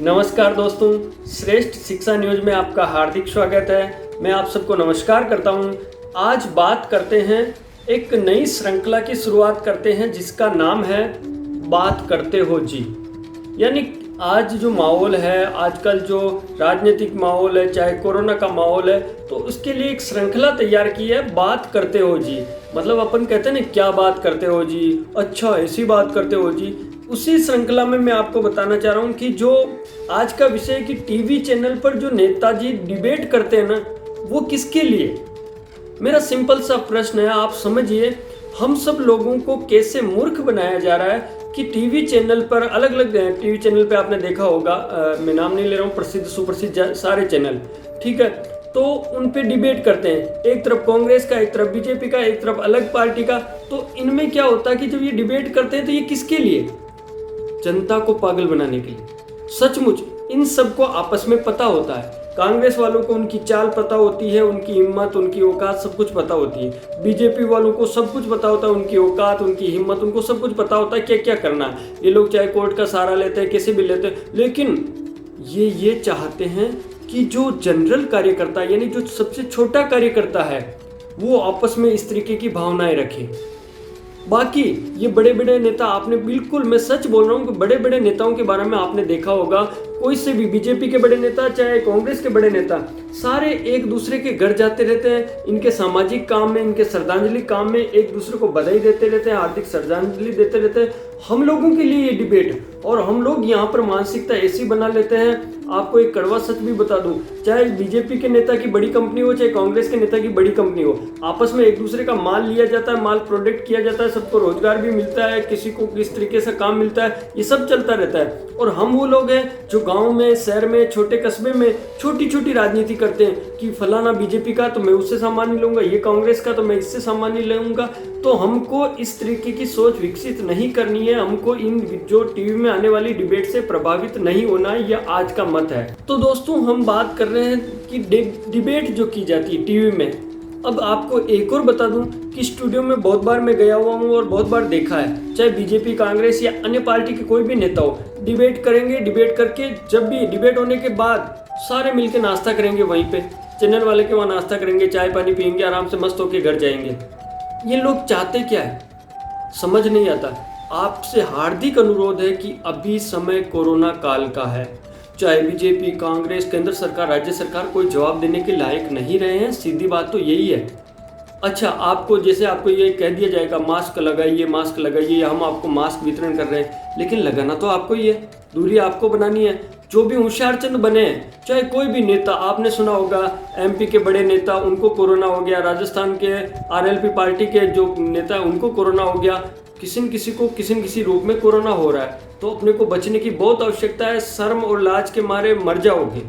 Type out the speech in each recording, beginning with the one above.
नमस्कार दोस्तों, श्रेष्ठ शिक्षा न्यूज में आपका हार्दिक स्वागत है। मैं आप सबको नमस्कार करता हूं। आज बात करते हैं, एक नई श्रृंखला की शुरुआत करते हैं जिसका नाम है बात करते हो जी। यानी आज जो माहौल है, आजकल जो राजनीतिक माहौल है, चाहे कोरोना का माहौल है, तो उसके लिए एक श्रृंखला तैयार की है, बात करते हो जी। मतलब अपन कहते हैं ना, क्या बात करते हो जी, अच्छा ऐसी बात करते हो जी। उसी श्रृंखला में मैं आपको बताना चाह रहा हूँ कि जो आज का विषय है कि टीवी चैनल पर जो नेताजी डिबेट करते हैं ना, वो किसके लिए। मेरा सिंपल सा प्रश्न है, आप समझिए, हम सब लोगों को कैसे मूर्ख बनाया जा रहा है कि टीवी चैनल पर अलग अलग टीवी चैनल पे आपने देखा होगा, मैं नाम नहीं ले रहा हूँ, प्रसिद्ध सुप्रसिद्ध सारे चैनल, ठीक है, तो उन पे डिबेट करते हैं। एक तरफ कांग्रेस का, एक तरफ बीजेपी का, एक तरफ अलग पार्टी का। तो इनमें क्या होता है कि जब ये डिबेट करते हैं तो ये किसके लिए? जनता को पागल बनाने के लिए। सचमुच इन सबको आपस में पता होता है। कांग्रेस वालों को उनकी चाल पता होती है, उनकी हिम्मत, उनकी औकात सब कुछ पता होती है। बीजेपी वालों को सब कुछ पता होता है, उनकी औकात, उनकी हिम्मत, उनको सब कुछ पता होता है क्या क्या करना है। ये लोग चाहे कोर्ट का सहारा लेते हैं, कैसे भी लेते हैं, लेकिन ये चाहते हैं कि जो जनरल कार्यकर्ता, यानी जो सबसे छोटा कार्यकर्ता है, वो आपस में इस तरीके की भावनाएं रखे। बाकी ये बड़े बड़े नेता, आपने बिल्कुल, मैं सच बोल रहा हूँ कि बड़े बड़े नेताओं के बारे में आपने देखा होगा, कोई से भी, बीजेपी के बड़े नेता चाहे कांग्रेस के बड़े नेता, सारे एक दूसरे के घर जाते रहते हैं। इनके सामाजिक काम में, इनके श्रद्धांजलि काम में एक दूसरे को बधाई देते रहते हैं, हार्दिक श्रद्धांजलि देते रहते हैं। हम लोगों के लिए ये डिबेट, और हम लोग यहाँ पर मानसिकता ऐसी बना लेते हैं। आपको एक कड़वा सच भी बता दूं, चाहे बीजेपी के नेता की बड़ी कंपनी हो, चाहे कांग्रेस के नेता की बड़ी कंपनी हो, आपस में एक दूसरे का माल लिया जाता है, माल प्रोडक्ट किया जाता है, सबको रोजगार भी मिलता है, किसी को किस तरीके से काम मिलता है, ये सब चलता रहता है। और हम वो लोग हैं जो गांव में, शहर में, छोटे कस्बे में छोटी छोटी राजनीति करते हैं कि फलाना बीजेपी का तो मैं उससे सामान नहीं लूंगा, ये कांग्रेस का तो मैं इससे सामान नहीं लूंगा। तो हमको इस तरीके की सोच विकसित नहीं करनी है। हमको इन जो टीवी में आने वाली डिबेट से प्रभावित नहीं होना है, यह आज का मत है। तो दोस्तों, हम बात कर रहे हैं कि डिबेट जो की जाती है टीवी में। अब आपको एक और बता दूं कि स्टूडियो में बहुत बार मैं गया हुआ हूं और बहुत बार देखा है, चाहे बीजेपी, कांग्रेस या अन्य पार्टी के कोई भी नेता हो, डिबेट करेंगे। डिबेट करके जब भी डिबेट होने के बाद सारे मिलकर नाश्ता करेंगे, वहीं पे चैनल वाले के वहाँ नाश्ता करेंगे, चाय पानी पियेंगे, आराम से मस्त होकर घर जाएंगे। ये लोग चाहते क्या है समझ नहीं आता। आपसे हार्दिक अनुरोध है कि अभी समय कोरोना काल का है, चाहे बीजेपी, कांग्रेस, केंद्र सरकार, राज्य सरकार कोई जवाब देने के लायक नहीं रहे हैं। सीधी बात तो यही है। अच्छा, आपको जैसे आपको ये कह दिया जाएगा मास्क लगाइए, मास्क लगाइए, हम आपको मास्क वितरण कर रहे हैं, लेकिन लगाना तो आपको ही है, दूरी आपको बनानी है। जो भी होशियारचंद बने हैं, चाहे कोई भी नेता, आपने सुना होगा एमपी के बड़े नेता, उनको कोरोना हो गया, राजस्थान के आरएलपी पार्टी के जो नेता उनको कोरोना हो गया, किसी न किसी रूप में कोरोना हो रहा है। तो अपने को बचने की बहुत आवश्यकता है। शर्म और लाज के मारे मर जाओगे।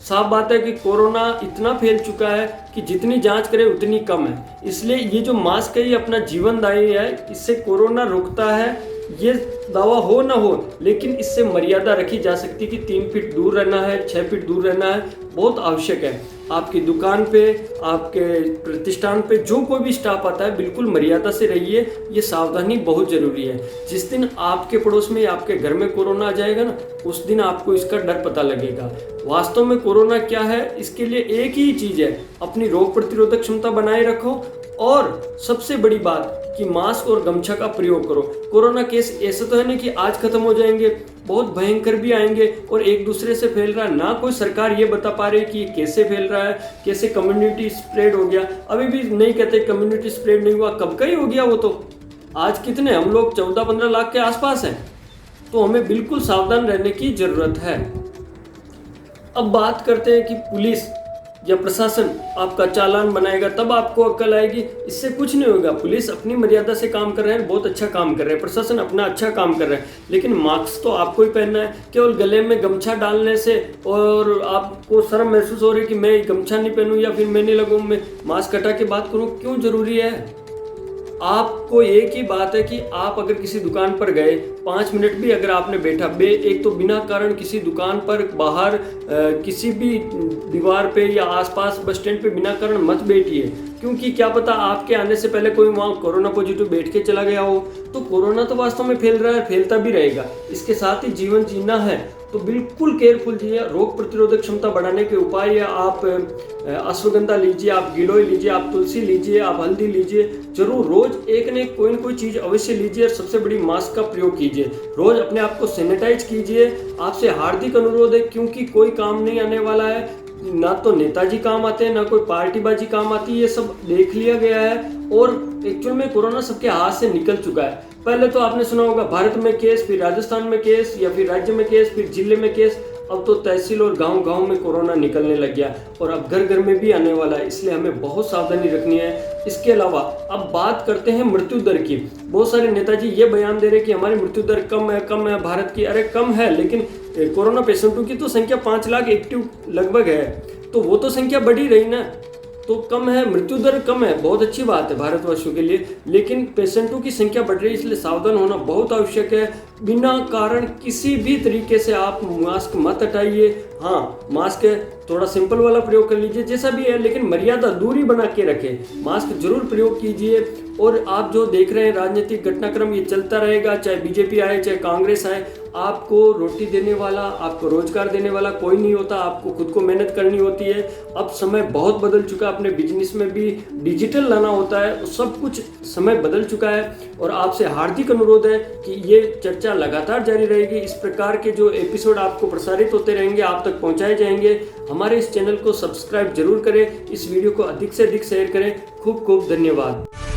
साफ बात है कि कोरोना इतना फैल चुका है कि जितनी जांच करें उतनी कम है। इसलिए ये जो मास्क है, ये अपना जीवनदायी है, इससे कोरोना रुकता है, ये दावा हो ना हो, लेकिन इससे मर्यादा रखी जा सकती है कि 3 फीट दूर रहना है, 6 फीट दूर रहना है, बहुत आवश्यक है। आपकी दुकान पे, आपके प्रतिष्ठान पे जो कोई भी स्टाफ आता है, बिल्कुल मर्यादा से रहिए। ये सावधानी बहुत जरूरी है। जिस दिन आपके पड़ोस में या आपके घर में कोरोना आ जाएगा ना, उस दिन आपको इसका डर पता लगेगा। वास्तव में कोरोना क्या है, इसके लिए एक ही चीज है, अपनी रोग प्रतिरोधक क्षमता बनाए रखो, और सबसे बड़ी बात कि मास्क और गमछा का प्रयोग करो। कोरोना केस ऐसा तो है नहीं कि आज खत्म हो जाएंगे, बहुत भयंकर भी आएंगे और एक दूसरे से फैल रहा है। ना कोई सरकार ये बता पा रही कि ये कैसे फैल रहा है, कैसे कम्युनिटी स्प्रेड हो गया। अभी भी नहीं कहते कम्युनिटी स्प्रेड नहीं हुआ, कब का ही हो गया वो तो। आज कितने हम लोग 14-15 लाख के आसपास हैं। तो हमें बिल्कुल सावधान रहने की जरूरत है। अब बात करते हैं कि पुलिस या प्रशासन आपका चालान बनाएगा, तब आपको अक्ल आएगी। इससे कुछ नहीं होगा। पुलिस अपनी मर्यादा से काम कर रहे हैं, बहुत अच्छा काम कर रहे हैं, प्रशासन अपना अच्छा काम कर रहा है, लेकिन मास्क तो आपको ही पहनना है। केवल गले में गमछा डालने से और आपको शर्म महसूस हो रही कि मैं गमछा नहीं पहनूं या फिर मैं नहीं लगूं, मैं मास्क हटा के बात करूं, क्यों जरूरी है? आपको एक ही बात है कि आप अगर किसी दुकान पर गए, 5 मिनट भी अगर आपने बैठा, एक तो बिना कारण किसी दुकान पर बाहर किसी भी दीवार पे या आसपास बस स्टैंड पे बिना कारण मत बैठिए, क्योंकि क्या पता आपके आने से पहले कोई वहाँ कोरोना पॉजिटिव बैठ के चला गया हो। तो कोरोना तो वास्तव में फैल रहा है, फैलता भी रहेगा। इसके साथ ही जीवन जीना है तो बिल्कुल केयरफुल जिए। रोग प्रतिरोधक क्षमता बढ़ाने के उपाय आप अश्वगंधा लीजिए, आप गिलोय लीजिए, आप तुलसी लीजिए, आप हल्दी लीजिए। जरूर रोज एक न कोई न कोई चीज अवश्य लीजिए। और सबसे बड़ी मास्क का प्रयोग कीजिए। रोज अपने आप को सैनिटाइज कीजिए। आपसे हार्दिक अनुरोध है, क्योंकि कोई काम नहीं आने वाला है, ना तो नेताजी काम आते हैं, ना कोई पार्टीबाजी काम आती है। ये सब देख लिया गया है और एक्चुअल में कोरोना सबके हाथ से निकल चुका है। पहले तो आपने सुना होगा भारत में केस, फिर राजस्थान में केस, या फिर राज्य में केस, फिर जिले में केस। अब तो तहसील और गांव-गांव में कोरोना निकलने लग गया और अब घर-घर में भी आने वाला है। इसलिए हमें बहुत सावधानी रखनी है। इसके अलावा अब बात करते हैं मृत्यु दर की। बहुत सारे नेताजी ये बयान दे रहे हैं कि हमारी मृत्यु दर कम है भारत की। अरे कम है, लेकिन कोरोना पेशेंटों की तो संख्या 5 लाख एक्टिव लगभग है, तो वो तो संख्या बढ़ी रही ना। तो कम है, मृत्यु दर कम है, बहुत अच्छी बात है भारतवासियों के लिए, लेकिन पेशेंटों की संख्या बढ़ रही है। इसलिए सावधान होना बहुत आवश्यक है। बिना कारण किसी भी तरीके से आप मास्क मत हटाइए। हाँ, मास्क थोड़ा सिंपल वाला प्रयोग कर लीजिए, जैसा भी है, लेकिन मर्यादा दूरी बना के रखें। मास्क जरूर प्रयोग कीजिए। और आप जो देख रहे हैं राजनीतिक घटनाक्रम, ये चलता रहेगा, चाहे बीजेपी आए चाहे कांग्रेस आए। आपको रोटी देने वाला, आपको रोजगार देने वाला कोई नहीं होता। आपको खुद को मेहनत करनी होती है। अब समय बहुत बदल चुका है, अपने बिजनेस में भी डिजिटल लाना होता है, सब कुछ समय बदल चुका है। और आपसे हार्दिक अनुरोध है कि ये चर्चा लगातार जारी रहेगी। इस प्रकार के जो एपिसोड आपको प्रसारित होते रहेंगे, आप तक पहुंचाए जाएंगे। हमारे इस चैनल को सब्सक्राइब जरूर करें, इस वीडियो को अधिक से अधिक शेयर करें। खूब खूब धन्यवाद।